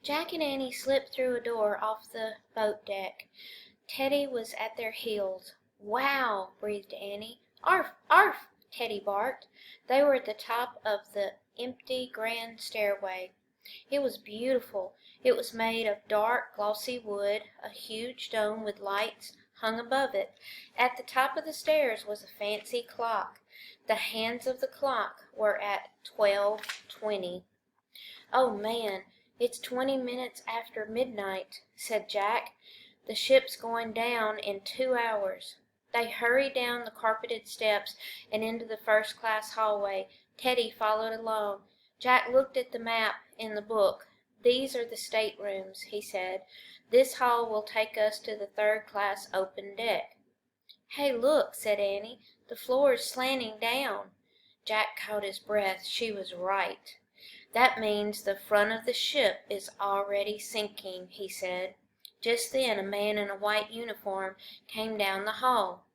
Jack and Annie slipped through a door off the boat deck. Teddy was at their heels. "Wow!" breathed Annie. "Arf! Arf!" Teddy barked. They were at the top of the empty grand stairway. It was beautiful. It was made of dark, glossy wood. A huge dome with lights hung above it. At the top of the stairs was a fancy clock. The hands of the clock were at 12:20. "Oh, man, it's 20 minutes after midnight," said Jack. "The ship's going down in 2 hours." They hurried down the carpeted steps and into the first-class hallway. Teddy followed along. Jack looked at the map in the book. "These are the staterooms," he said. "This hall will take us to the third-class open deck." "Hey, look," said Annie. "The floor is slanting down." Jack caught his breath. She was right. "That means the front of the ship is already sinking," he said. Just then a man in a white uniform came down the hall.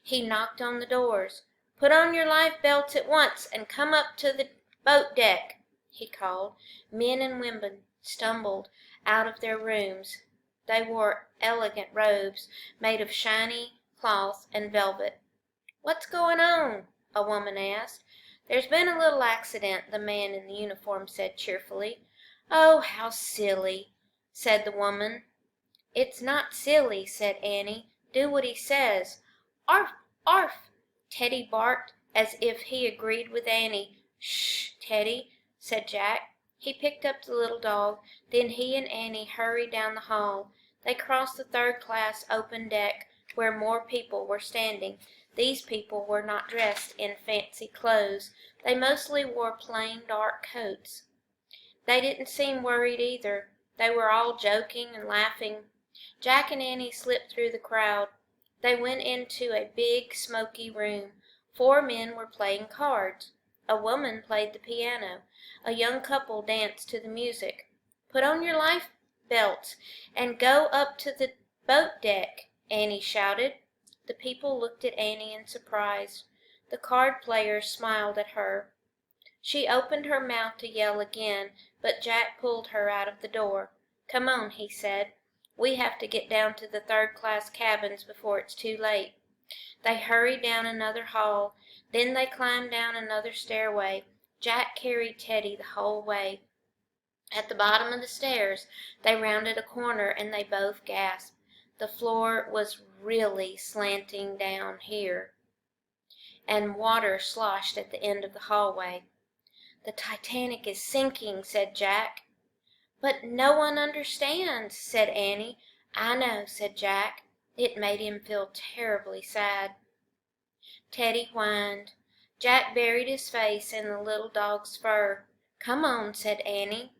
He knocked on the doors. "Put on your life belts at once and come up to the boat deck," he called. Men and women stumbled out of their rooms. They wore elegant robes made of shiny cloth and velvet. "What's going on?" a woman asked. "There's been a little accident," the man in the uniform said cheerfully. "Oh, how silly," said the woman. "It's not silly," said Annie. "Do what he says." "Arf! Arf!" Teddy barked, as if he agreed with Annie. "Shh, Teddy," said Jack. He picked up the little dog. Then he and Annie hurried down the hall. They crossed the third-class open deck, where more people were standing. These people were not dressed in fancy clothes. They mostly wore plain dark coats. They didn't seem worried either. They were all joking and laughing. Jack and Annie slipped through the crowd. They went into a big, smoky room. 4 men were playing cards. A woman played the piano. A young couple danced to the music. "Put on your life belts and go up to the boat deck," Annie shouted. The people looked at Annie in surprise. The card players smiled at her. She opened her mouth to yell again, but Jack pulled her out of the door. "Come on," he said. "We have to get down to the third-class cabins before it's too late." They hurried down another hall. Then they climbed down another stairway. Jack carried Teddy the whole way. At the bottom of the stairs, they rounded a corner, and they both gasped. The floor was really slanting down here, and water sloshed at the end of the hallway. "The Titanic is sinking," said Jack. "But no one understands," said Annie. "I know," said Jack. It made him feel terribly sad. Teddy whined. Jack buried his face in the little dog's fur. "Come on," said Annie.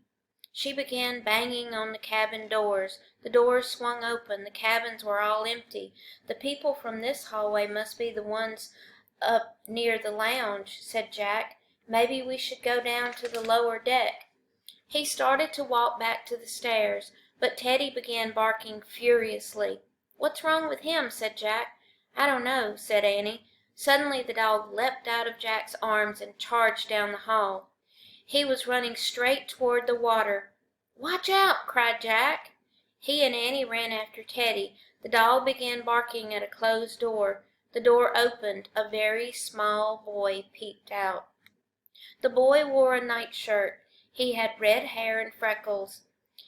She began banging on the cabin doors. The doors swung open. The cabins were all empty. "The people from this hallway must be the ones up near the lounge," said Jack. "Maybe we should go down to the lower deck." He started to walk back to the stairs, but Teddy began barking furiously. "What's wrong with him?" said Jack. "I don't know," said Annie. Suddenly the dog leapt out of Jack's arms and charged down the hall. He was running straight toward the water. "Watch out!" cried Jack. He and Annie ran after Teddy. The dog began barking at a closed door. The door opened. A very small boy peeped out. The boy wore a nightshirt. He had red hair and freckles.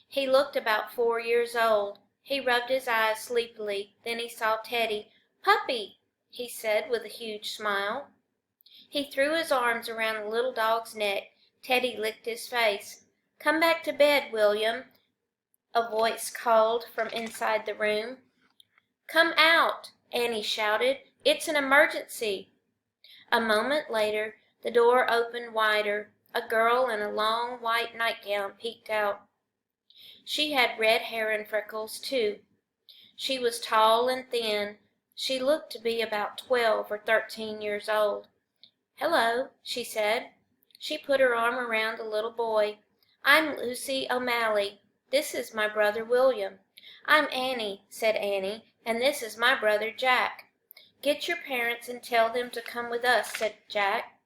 He looked about 4 years old. He rubbed his eyes sleepily. Then he saw Teddy. "Puppy!" he said with a huge smile. He threw his arms around the little dog's neck. Teddy licked his face. "Come back to bed, William," a voice called from inside the room. "Come out," Annie shouted. "It's an emergency." A moment later, the door opened wider. A girl in a long white nightgown peeked out. She had red hair and freckles, too. She was tall and thin. She looked to be about 12 or 13 years old. "Hello," she said. She put her arm around the little boy. "I'm Lucy O'Malley. This is my brother William." "I'm Annie," said Annie, "and this is my brother Jack." "Get your parents and tell them to come with us," said Jack.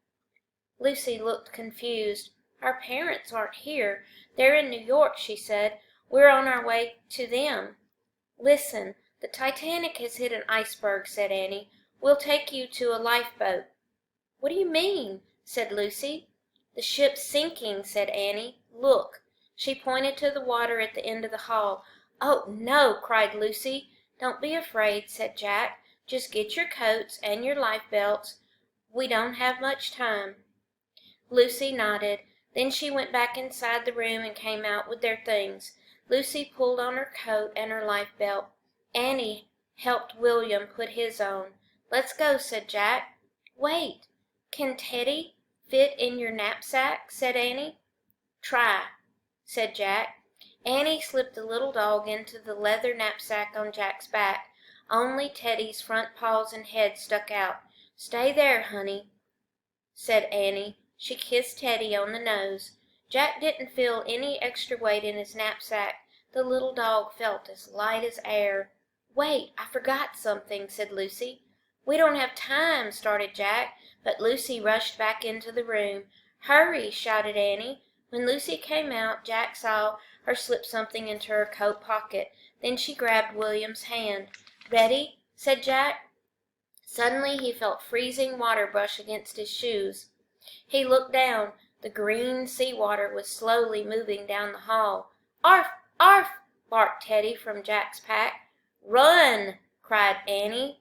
Lucy looked confused. Our parents aren't here. They're in New York, she said. We're on our way to them. Listen, the Titanic has hit an iceberg, said Annie. We'll take you to a lifeboat. What do you mean? Said Lucy. The ship's sinking, said Annie. Look. She pointed to the water at the end of the hall. Oh, no, cried Lucy. Don't be afraid, said Jack. Just get your coats and your life belts. We don't have much time. Lucy nodded. Then she went back inside the room and came out with their things. Lucy pulled on her coat and her life belt. Annie helped William put his on. Let's go, said Jack. Wait, can Teddy fit in your knapsack? Said Annie. Try, said Jack. Annie slipped the little dog into the leather knapsack on Jack's back. Only Teddy's front paws and head stuck out. Stay there, honey, said Annie. She kissed Teddy on the nose. Jack didn't feel any extra weight in his knapsack. The little dog felt as light as air. Wait, I forgot something, said Lucy. We don't have time, started Jack, but Lucy rushed back into the room. Hurry, shouted Annie. When Lucy came out, Jack saw her slip something into her coat pocket. Then she grabbed William's hand. Ready? Said Jack. Suddenly he felt freezing water brush against his shoes. He looked down. The green sea water was slowly moving down the hall. Arf! Arf! Barked Teddy from Jack's pack. Run! Cried Annie.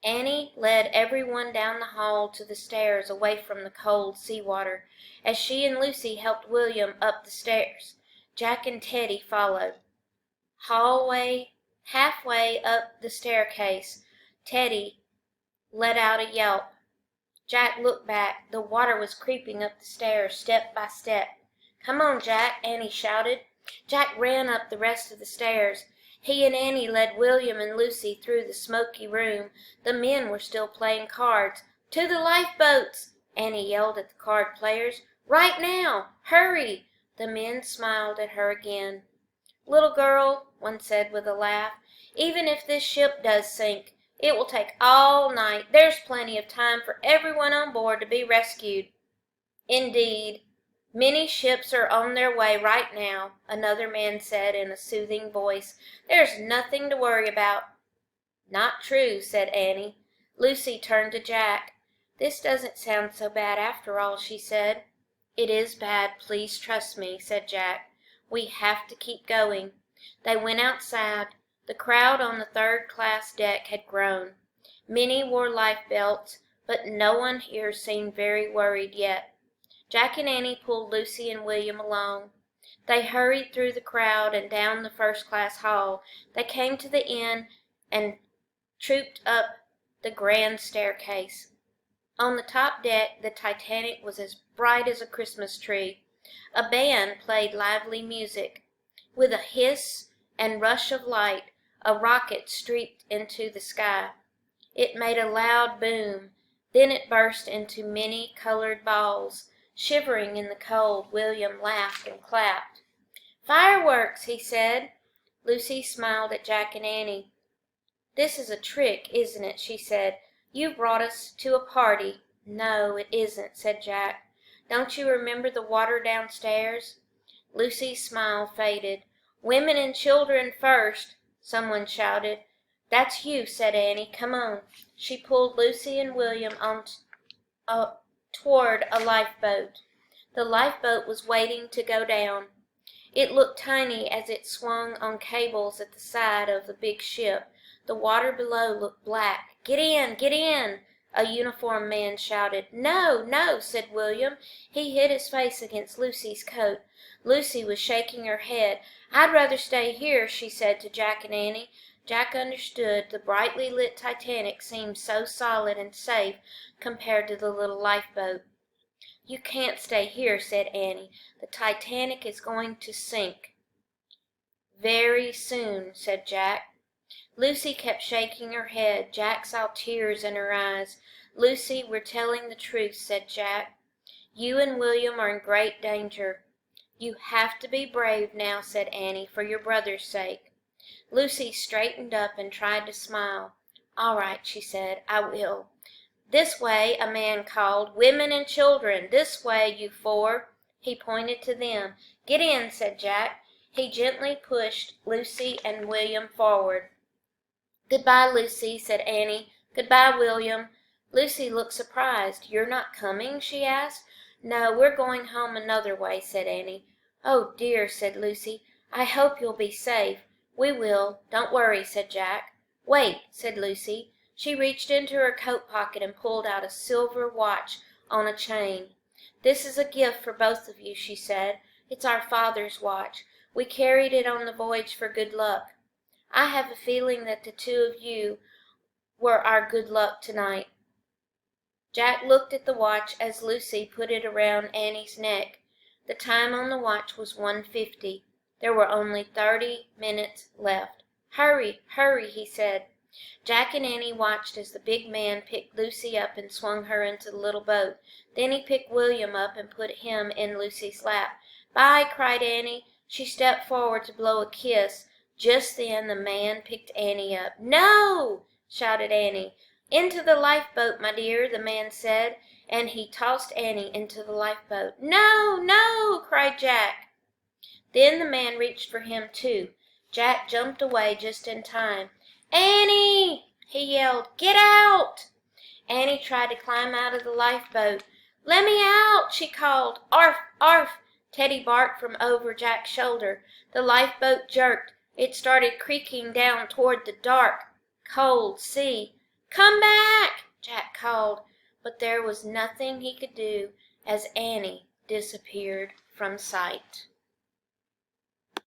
Annie led everyone down the hall to the stairs away from the cold sea water. As she and Lucy helped William up the stairs, Jack and Teddy followed. Halfway up the staircase, Teddy let out a yelp. Jack looked back. The water was creeping up the stairs, step by step. Come on, Jack, Annie shouted. Jack ran up the rest of the stairs. He and Annie led William and Lucy through the smoky room. The men were still playing cards. To the lifeboats! Annie yelled at the card players. Right now! Hurry! The men smiled at her again. Little girl, one said with a laugh, even if this ship does sink, it will take all night. There's plenty of time for everyone on board to be rescued. Indeed. Many ships are on their way right now, another man said in a soothing voice. There's nothing to worry about. Not true, said Annie. Lucy turned to Jack. This doesn't sound so bad after all, she said. It is bad, please trust me, said Jack. We have to keep going. They went outside. The crowd on the third-class deck had grown. Many wore life belts, but no one here seemed very worried yet. Jack and Annie pulled Lucy and William along. They hurried through the crowd and down the first-class hall. They came to the inn and trooped up the grand staircase. On the top deck, the Titanic was as bright as a Christmas tree. A band played lively music. With a hiss and rush of light, a rocket streaked into the sky. It made a loud boom. Then it burst into many colored balls. Shivering in the cold, William laughed and clapped. Fireworks, he said. Lucy smiled at Jack and Annie. This is a trick, isn't it? She said. You brought us to a party. No, it isn't, said Jack. Don't you remember the water downstairs? Lucy's smile faded. Women and children first, someone shouted. That's you, said Annie. Come on. She pulled Lucy and William on toward a lifeboat. The lifeboat was waiting to go down. It looked tiny as it swung on cables at the side of the big ship. The water below looked black. Get in, get in, a uniformed man shouted. No, no, said William. He hid his face against Lucy's coat. Lucy was shaking her head. I'd rather stay here, she said to Jack and Annie. Jack understood. The brightly lit Titanic seemed so solid and safe compared to the little lifeboat. You can't stay here, said Annie. The Titanic is going to sink. Very soon, said Jack. Lucy kept shaking her head. Jack saw tears in her eyes. Lucy, we're telling the truth, said Jack. You and William are in great danger. You have to be brave now, said Annie, for your brother's sake. Lucy straightened up and tried to smile. All right, she said, I will. "This way," a man called. "Women and children, this way, you four." He pointed to them. "Get in," said Jack. He gently pushed Lucy and William forward. "Goodbye, Lucy," said Annie. "Goodbye, William." Lucy looked surprised. "You're not coming?" she asked. "No, we're going home another way," said Annie. "Oh, dear," said Lucy. "I hope you'll be safe." "We will. Don't worry," said Jack. "Wait," said Lucy. She reached into her coat pocket and pulled out a silver watch on a chain. "This is a gift for both of you," she said. "It's our father's watch. We carried it on the voyage for good luck. I have a feeling that the two of you were our good luck tonight." Jack looked at the watch as Lucy put it around Annie's neck. The time on the watch was 1:50. There were only 30 minutes left. "Hurry, hurry," he said. Jack and Annie watched as the big man picked Lucy up and swung her into the little boat. Then he picked William up and put him in Lucy's lap. "Bye," cried Annie. She stepped forward to blow a kiss. Just then the man picked Annie up. "No!" shouted Annie. "Into the lifeboat, my dear," the man said, and he tossed Annie into the lifeboat. "No, no!" cried Jack. Then the man reached for him too. Jack jumped away just in time. "Annie!" he yelled. "Get out!" Annie tried to climb out of the lifeboat. "Let me out!" she called. "Arf! Arf!" Teddy barked from over Jack's shoulder. The lifeboat jerked. It started creaking down toward the dark, cold sea. "Come back!" Jack called, but there was nothing he could do as Annie disappeared from sight.